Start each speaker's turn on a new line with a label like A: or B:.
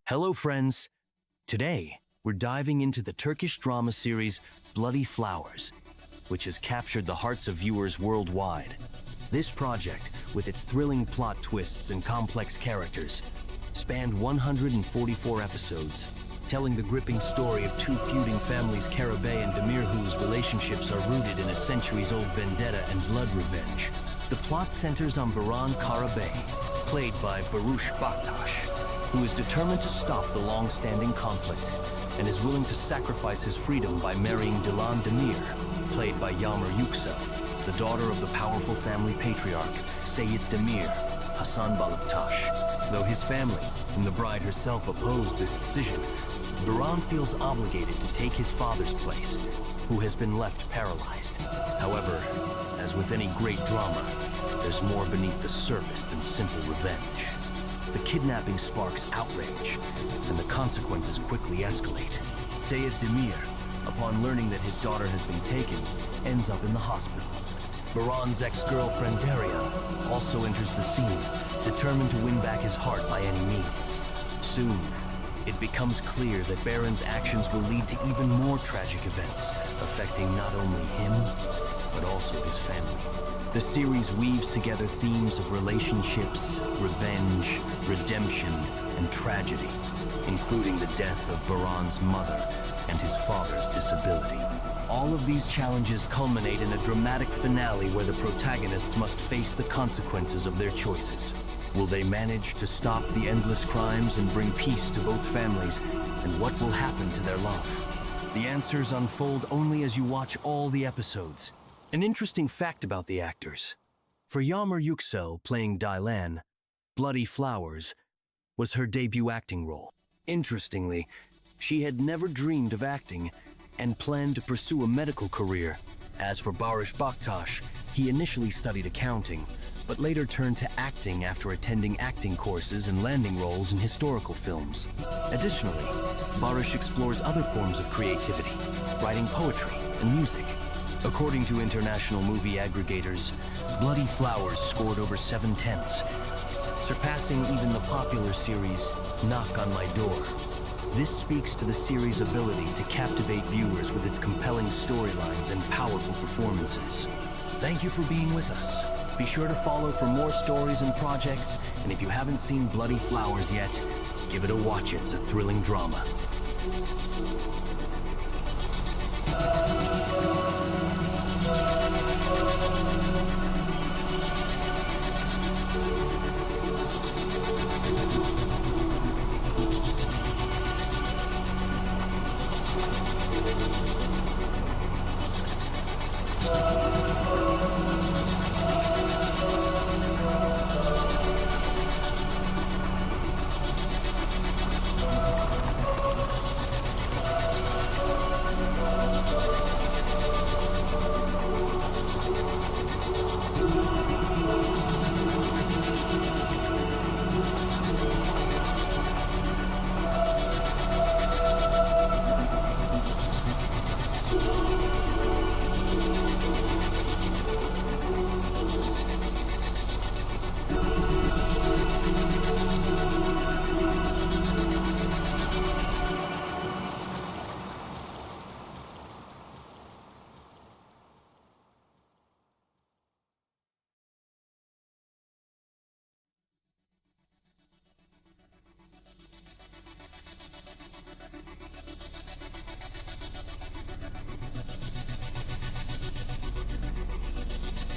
A: Hello friends! Today, we're diving into the Turkish drama series Bloody Flowers, which has captured the hearts of viewers worldwide. This project, with its thrilling plot twists and complex characters, spanned 144 episodes, telling the gripping story of two feuding families, Karabey and Demir, whose relationships are rooted in a centuries-old vendetta and blood revenge. The plot centers on Baran Karabey, played by Barıs, who is determined to stop the long-standing conflict and is willing to sacrifice his freedom by marrying Dilan Demir, played by Yagmur Yuksel, the daughter of the powerful family patriarch, Sayit Demir, Hasan Baktas. Though his family and the bride herself oppose this decision, Baran feels obligated to take his father's place, who has been left paralyzed. However, as with any great drama, there's more beneath the surface than simple revenge. The kidnapping sparks outrage, and the consequences quickly escalate. Sayit Demir, upon learning that his daughter has been taken, ends up in the hospital. Baran's ex-girlfriend Daria also enters the scene, determined to win back his heart by any means. Soon, it becomes clear that Baran's actions will lead to even more tragic events, affecting not only him, but also his family. The series weaves together themes of relationships, revenge, redemption, and tragedy, including the death of Baran's mother and his father's disability. All of these challenges culminate in a dramatic finale where the protagonists must face the consequences of their choices. Will they manage to stop the endless crimes and bring peace to both families? And what will happen to their love? The answers unfold only as you watch all the episodes. An interesting fact about the actors. For Yagmur Yuksel playing Dilan, Bloody Flowers was her debut acting role. Interestingly, she had never dreamed of acting and planned to pursue a medical career. As for Barıs, he initially studied accounting, but later turned to acting after attending acting courses and landing roles in historical films. Additionally, Barıs explores other forms of creativity, writing poetry and music. According to international movie aggregators, Bloody Flowers scored over 7/10, surpassing even the popular series Knock on My Door. This speaks to the series' ability to captivate viewers with its compelling storylines and powerful performances. Thank you for being with us. Be sure to follow for more stories and projects, and if you haven't seen Bloody Flowers yet, give it a watch. It's a thrilling drama.